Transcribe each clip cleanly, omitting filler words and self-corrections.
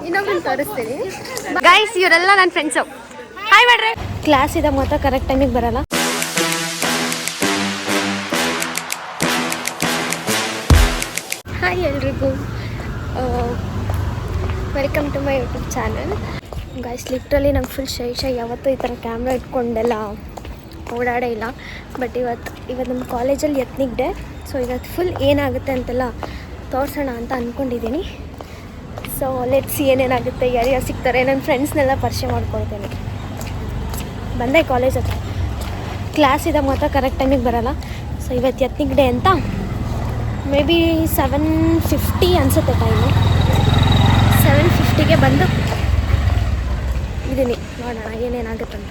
ಇನ್ನೊಬ್ಬರು ತೋರಿಸ್ತೀನಿ ಗೈಸ್. ಇವರೆಲ್ಲ ನನ್ನ ಫ್ರೆಂಡ್ಸು. ಹಾಯ್ ಮಾಡ್ರಿ. ಕ್ಲಾಸ್ ಇದೆ ಮಾತ್ರ ಕರೆಕ್ಟ್ ಟೈಮಿಗೆ ಬರಲ್ಲ. ಹಾಯ್ ಎಲ್ರಿಗೂ, welcome to my YouTube channel. Guys literally ನಂಗೆ ಫುಲ್ ಶೈ ಯಾವತ್ತೂ ಈ ಥರ ಕ್ಯಾಮ್ರಾ ಇಟ್ಕೊಂಡೆಲ್ಲ ಓಡಾಡೇ ಇಲ್ಲ. ಬಟ್ ಇವತ್ತು ನಮ್ಮ ಕಾಲೇಜಲ್ಲಿ ಎತ್ನಿಕ್ ಡೇ. ಸೊ ಇವತ್ತು ಫುಲ್ ಏನಾಗುತ್ತೆ ಅಂತೆಲ್ಲ ತೋರಿಸೋಣ ಅಂತ ಅಂದ್ಕೊಂಡಿದ್ದೀನಿ. ಸೊ ಲೆಟ್ಸ್ ಏನೇನಾಗುತ್ತೆ, ಯಾರ್ಯಾರು ಸಿಗ್ತಾರೆ, ನನ್ನ ಫ್ರೆಂಡ್ಸ್ನೆಲ್ಲ ಪರಿಚಯ ಮಾಡ್ಕೊಳ್ತೇನೆ. ಬಂದೆ ಕಾಲೇಜ್ ಹತ್ರ. ಕ್ಲಾಸ್ ಇದೆ ಮಾತ್ರ ಕರೆಕ್ಟ್ ಟೈಮಿಗೆ ಬರಲ್ಲ. ಸೊ ಇವತ್ತು ಎತ್ನಿಕ್ ಡೇ ಅಂತ ಮೇ ಬಿ 7:50 ಅನಿಸುತ್ತೆ ಟೈಮು. 7:50ಗೆ ಬಂದು ಇದ್ದೀನಿ, ನೋಡೋಣ ಏನೇನಾಗುತ್ತಂತ.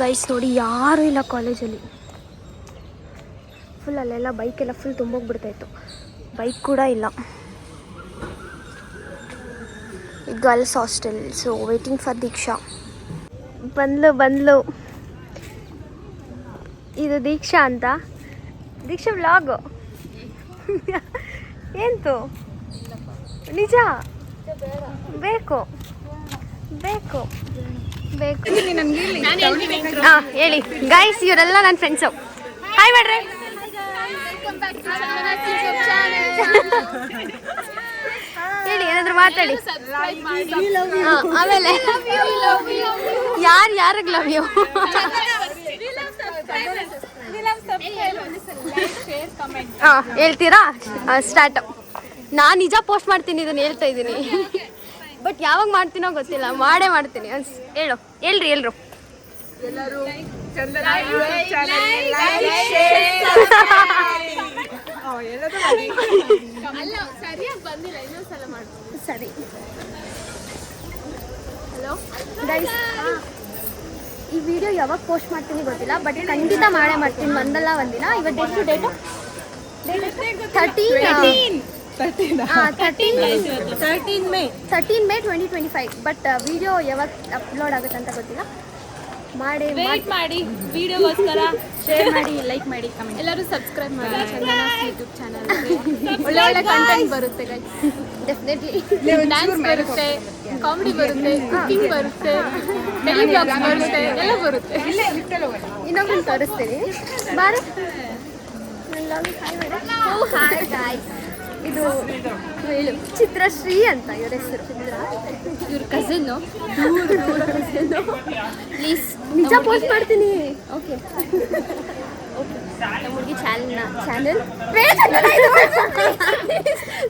ಗೈಸ್ ನೋಡಿ, ಯಾರೂ ಇಲ್ಲ ಕಾಲೇಜಲ್ಲಿ. ಫುಲ್ ಅಲ್ಲೆಲ್ಲ ಬೈಕೆಲ್ಲ ಫುಲ್ ತುಂಬೋಗ್ಬಿಡ್ತಾಯಿತ್ತು. ಬೈಕ್ ಕೂಡ ಇಲ್ಲ. Girls hostel. So waiting for Diksha. ಬಂದ್ಲು. ಇದು ದೀಕ್ಷಾ ಅಂತ. ದೀಕ್ಷಾ ವ್ಲಾಗು ಎಂತು ನಿಜ ಬೇಕು ಹಾಂ ಹೇಳಿ ಗೈಸ್. ಇವರೆಲ್ಲ ನನ್ನ ಫ್ರೆಂಡ್ಸು. ಹಾಯ್ ಮಾಡ್ರಿ. ಹೇಳಿ ಏನಾದ್ರು ಮಾತಾಡಿ. ಆಮೇಲೆ ಯಾರಿಗೆ ಲವ್ ಯು ಹೇಳ್ತೀರಾ? ಸ್ಟಾರ್ಟ್. ನಾನು ನಿಜ ಪೋಸ್ಟ್ ಮಾಡ್ತೀನಿ, ಇದನ್ನು ಹೇಳ್ತಾ ಇದ್ದೀನಿ. ಬಟ್ ಯಾವಾಗ ಮಾಡ್ತೀನೋ ಗೊತ್ತಿಲ್ಲ, ಮಾಡೇ ಮಾಡ್ತೀನಿ. ಹೇಳ್ರಿ ಎಲ್ರು. ಸರಿ. ಹಲೋ ಗೈಸ್, ಈ ವಿಡಿಯೋ ಯಾವಾಗ ಪೋಸ್ಟ್ ಮಾಡ್ತೀನಿ ಗೊತ್ತಿಲ್ಲ, ಬಟ್ ಖಂಡಿತ ಮಾಡೇ ಮಾಡ್ತೀನಿ ಒಂದಲ್ಲ ಒಂದಿನ. ಇವತ್ತು ಎಷ್ಟು ಡೇಟು? 13 ಮೇ 2025. ಬಟ್ ವಿಡಿಯೋ ಯಾವಾಗ ಅಪ್ಲೋಡ್ ಆಗುತ್ತೆ ಅಂತ ಗೊತ್ತಿಲ್ಲ. ಮಾಡಿ ವಿಡಿಯೋಗೋಸ್ಕರ ಶೇರ್ ಮಾಡಿ, ಲೈಕ್ ಮಾಡಿ, ಕಮೆಂಟ್. ಎಲ್ಲರೂ ಸಬ್ಸ್ಕ್ರೈಬ್ ಮಾಡಿ ಚಂದನಾಸ್ ಯೂಟ್ಯೂಬ್ ಚಾನಲ್. ಒಳ್ಳೆ ಕಂಟೆಂಟ್ ಬರುತ್ತೆ ಗೈಸ್. ಡೆಫಿನೆಟ್ಲಿ ಡ್ಯಾನ್ಸ್ ಬರುತ್ತೆ, ಕಾಮಿಡಿ ಬರುತ್ತೆ, ಕುಕಿಂಗ್ ಬರುತ್ತೆ, ಡೆಲಿ ಬ್ಲಾಗ್ಸ್ ಬರುತ್ತೆ, ಎಲ್ಲ ಬರುತ್ತೆ. ಇನ್ನೊಬ್ಬರು ತೋರಿಸ್ತೀನಿ ಬಾರ. ಹಾಯ್ ಗಾಯ್ಸ್, ಇದು ಚಿತ್ರಶ್ರೀ ಅಂತ ಇವ್ರ ಹೆಸರು. ಇವ್ರ ಕಸಿನ್ನು. ಪ್ಲೀಸ್ ನಿಜ ಪೋಸ್ಟ್ ಮಾಡ್ತೀನಿ. ಓಕೆ ನಮ್ಮ ಹುಡುಗಿ ಚಾನಲ್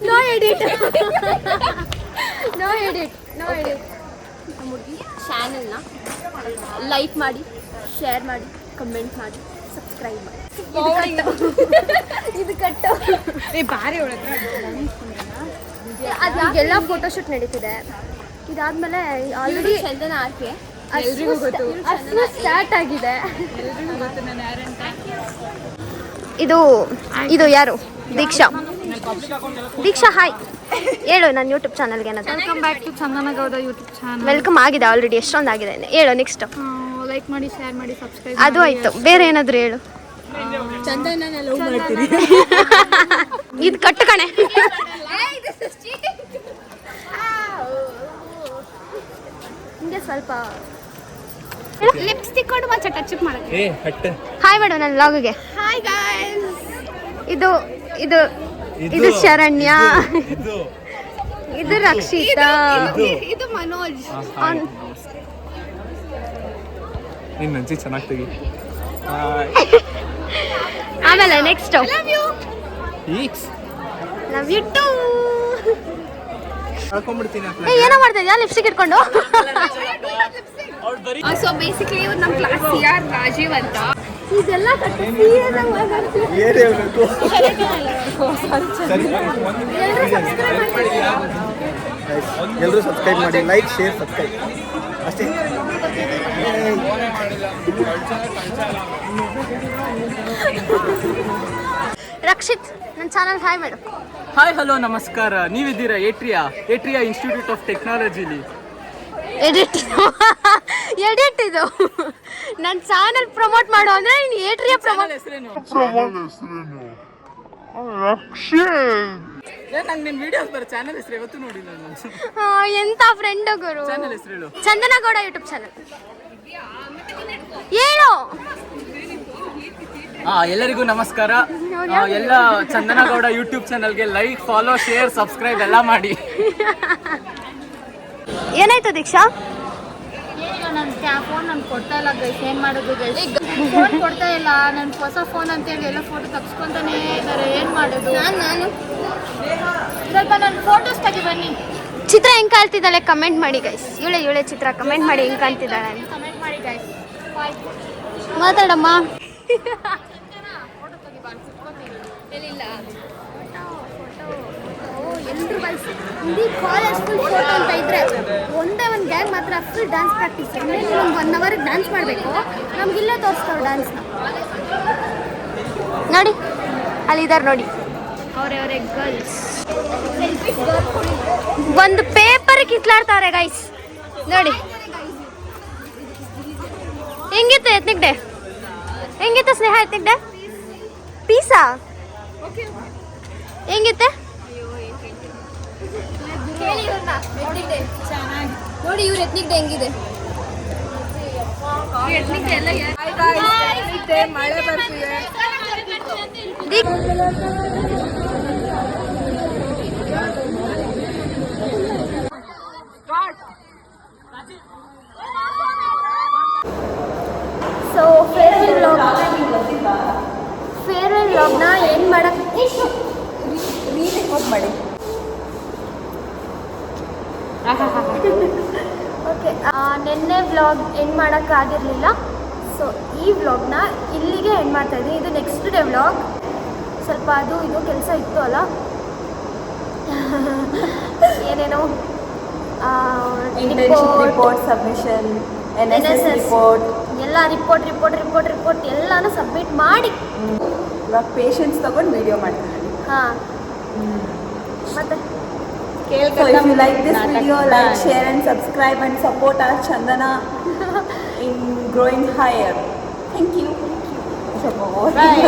ನೋ ಎಡಿಟ್. ನಮ್ಮ ಹುಡುಗಿ ಚಾನಲ್ನ ಲೈಕ್ ಮಾಡಿ, ಶೇರ್ ಮಾಡಿ, ಕಮೆಂಟ್ ಮಾಡಿ, ಸಬ್ಸ್ಕ್ರೈಬ್ ಮಾಡಿ. ಇದು ಕಟ್ಟು ಅದು ಈಗೆಲ್ಲ ಫೋಟೋಶೂಟ್ ನಡೀತಿದೆ. ಇದಾದ್ಮೇಲೆ ಆಲ್ರೆಡಿ ಚಂದನ ಆರ್ಕೆ ಸ್ಟಾರ್ಟ್ ಆಗಿದೆ. ಇದು ಯಾರು? ದೀಕ್ಷಾ. ಹಾಯ್ ಹೇಳು ನನ್ನ ಯೂಟ್ಯೂಬ್ ಚಾನಲ್ಗೆ ಏನಾದ್ರು. Welcome back to Chandana Gowda YouTube channel. Welcome ಆಗಿದೆ ಆಲ್ರೆಡಿ, ಎಷ್ಟೊಂದು ಆಗಿದೆ. ಹೇಳು ನೆಕ್ಸ್ಟ್. ಲೈಕ್ ಮಾಡಿ, ಶೇರ್ ಮಾಡಿ, ಸಬ್ಸ್ಕ್ರೈಬ್. ಅದು ಆಯ್ತು. ಬೇರೆ ಏನಾದ್ರು ಹೇಳು. ಚಂದನ ಲವ್ ಮಾಡ್ತೀರಿ. ಇದು ಕಟ್ಟು ಕಣೆ. ಹಿಂಗೆ ಸ್ವಲ್ಪ ಲಿಪ್ಸ್ಟಿಕ್ ಕೊಂಡು ಮತ್ತೆ ಟಚ್ ಮಾಡಕ್ಕೆ. ಹಾಯ್ ಮಾಡು ನನ್ನ ವ್ಲಾಗ್ಗೆ. Hi guys. ಇದು ಶರಣ್ಯ, ಇದು ರಕ್ಷಿತಾ, ಇದು ಮನೋಜ್. ಚೆನ್ನಾಗಿ. ಆಮೇಲೆ ನೆಕ್ಸ್ಟ್ ಲವ್ ಯು ಟು. ಏನೋ ಮಾಡ್ತಾ ಇದೆಯಾ ಲಿಪ್ಸ್ಟಿಕ್ ಇಟ್ಕೊಂಡು? ಸೊ ಬೇಸಿಕಲಿ ಇವ್ರು ನಮ್ಮ ಕ್ಲಾಸ್ CR ರಾಜೀವ್ ಅಂತ. ಇದೆಲ್ಲ ಎಲ್ಲರೂ ಸಬ್ಸ್ಕ್ರೈಬ್ ಮಾಡಿ, ಲೈಕ್, ಶೇರ್, ಸಬ್ಸ್ಕ್ರೈಬ್ ಅಷ್ಟೇ. ರಕ್ಷಿತ್ ನನ್ನ channel hi madam. Hi hello ನಮಸ್ಕಾರ. ನೀವಿದ್ದೀರಾ ಏಟ್ರಿಯಾ ಇನ್ಸ್ಟಿಟ್ಯೂಟ್ ಆಫ್ ಟೆಕ್ನಾಲಜಿಲಿ. ಎಡಿಟ್ ಇದು ನನ್ನ ಚಾನಲ್ ಪ್ರಮೋಟ್ ಮಾಡು ಅಂದ್ರೆ ನೀನು ಏಟ್ರಿಯಾ ಪ್ರಮೋಟ್. ಹೆಸರೇನು? ರಕ್ಷಿತ್ ನಂಗೆ ನಿನ್ನ ವಿಡಿಯೋಸ್ ಬರೋ ಚಾನಲ್ ಹೆಸರು ಯಾವತ್ತೂ ನೋಡಿಲ್ಲ ನಾನು. ಎಂತ ಫ್ರೆಂಡ್ ಗುರು. ಚಾನಲ್ ಹೆಸರು ಹೇಳು. ಚಂದನ ಗೌಡ ಯೂಟ್ಯೂಬ್ ಚಾನಲ್ ಹೇಳು. ಎಲ್ಲರಿಗೂ ನಮಸ್ಕಾರ. ಎಲ್ಲ ಚಂದನ ಗೌಡ ಯೂಟ್ಯೂಬ್ ಚಾನಲ್ಗೆ ಲೈಕ್, ಫಾಲೋ, ಶೇರ್, ಸಬ್ಸ್ಕ್ರೈಬ್ ಎಲ್ಲ ಮಾಡಿ. ಏನಾಯ್ತು ದೀಕ್ಷಾ? ನನ್ನ ಫೋನ್ ನಾನು ಕೊಡ್ತಾ ಇಲ್ಲ ಗೈಸ್, ಏನು ಮಾಡೋದು ಗೈಸ್? ಫೋನ್ ಕೊಡ್ತಾ ಇಲ್ಲ. ನನ್ನ ಹೊಸ ಫೋನ್ ಅಂತೇಳಿ ಎಲ್ಲ ಫೋಟೋ ತೆಗ್ಸ್ಕೊಂತಾನೆ ಇದ್ದಾರೆ, ಏನು ಮಾಡೋದು? ನಾನು ಸ್ವಲ್ಪ ನನ್ನ ಫೋಟೋಸ್ ತೆಗಿ ಬನ್ನಿ. ಚಿತ್ರ ಹೆಂಗ್ ಕಾಣ್ತಿದ್ದಾಳೆ ಕಮೆಂಟ್ ಮಾಡಿ ಗೈಸ್. ಇವಳೆ ಚಿತ್ರ ಕಮೆಂಟ್ ಮಾಡಿ ಹೆಂಗ್ ಕಾಣ್ತಿದ್ದಾಳೆ ಅಂತ ಕಮೆಂಟ್ ಮಾಡಿ ಗೈಸ್. ಮಾತಾಡಮ್ಮ. ಎಲ್ಲರೂ ಗೈಸ್ ಇಡೀ ಕಾಲೇಜ್ ಫುಲ್ ಫೋಟೋ ಅಂತ ಇದ್ರೆ ಒಂದೇ ಒಂದು ಗ್ಯಾಂಗ್ ಮಾತ್ರ ಫುಲ್ ಡ್ಯಾನ್ಸ್ ಪ್ರಾಕ್ಟೀಸ್. ಅಂದರೆ ಒಂದು 1 ಅವರ್ ಡ್ಯಾನ್ಸ್ ಮಾಡಬೇಕು. ನಮ್ಗಿಲ್ಲೇ ತೋರಿಸ್ತಾರೆ ಡ್ಯಾನ್ಸ್ನ. ನೋಡಿ ಅಲ್ಲಿದ್ದಾರೆ ನೋಡಿ, ಅವರೇ ಗರ್ಲ್ಸ್ ಒಂದು ಪೇಪರ್ ಕಿತ್ಲಾಡ್ತಾರೆ ಗೈಸ್. ನೋಡಿ ಹೆಂಗಿತ್ತು ಎತ್ನಿಕ್ ಡೇ? ಹೆಂಗಿತ್ತು ಸ್ನೇಹ ಎತ್ನಿಕ್ ಡೇ? ಪೀಸಾ ಹೆಂಗಿತ್ತೆ? ನೋಡಿ ಇವ್ರ ಎತ್ನಿಕ್ ಡೇ ಹೆಂಗಿದೆ? ಮಳೆ ಬರ್ತಿದೆ. ಸೊ ಫೇರ್ವೆಲ್ ವ್ಲಾಗ್ನ ಏನು ಮಾಡಕ್ಕೆ ಮಾಡಿ ಓಕೆ. ನಿನ್ನೆ ವ್ಲಾಗ್ ಎಂಡ್ ಮಾಡೋಕ್ಕಾಗಿರಲಿಲ್ಲ. ಸೊ ಈ ವ್ಲಾಗ್ನ ಇಲ್ಲಿಗೆ ಎಂಡ್ ಮಾಡ್ತಾಯಿದ್ದೀನಿ. ಇದು ನೆಕ್ಸ್ಟ್ ಡೇ ವ್ಲಾಗ್. ಸ್ವಲ್ಪ ಅದು ಇದು ಕೆಲಸ ಇತ್ತು ಅಲ್ಲ, ಏನೇನೋ ರಿಪೋರ್ಟ್ ಸಬ್ಮಿಷನ್, NSS ರಿಪೋರ್ಟ್ ಎಲ್ಲ ರಿಪೋರ್ಟ್ ಎಲ್ಲಾನು ಸಬ್ಮಿಟ್ ಮಾಡಿ ಇವಾಗ ಪೇಷನ್ಸ್ ತಗೊಂಡು ವಿಡಿಯೋ ಮಾಡ್ತೀನಿ. ಹಾಂ ಮತ್ತೆ So if you like this video, like, share and subscribe and support our Chandana in growing higher. Thank you. Bye.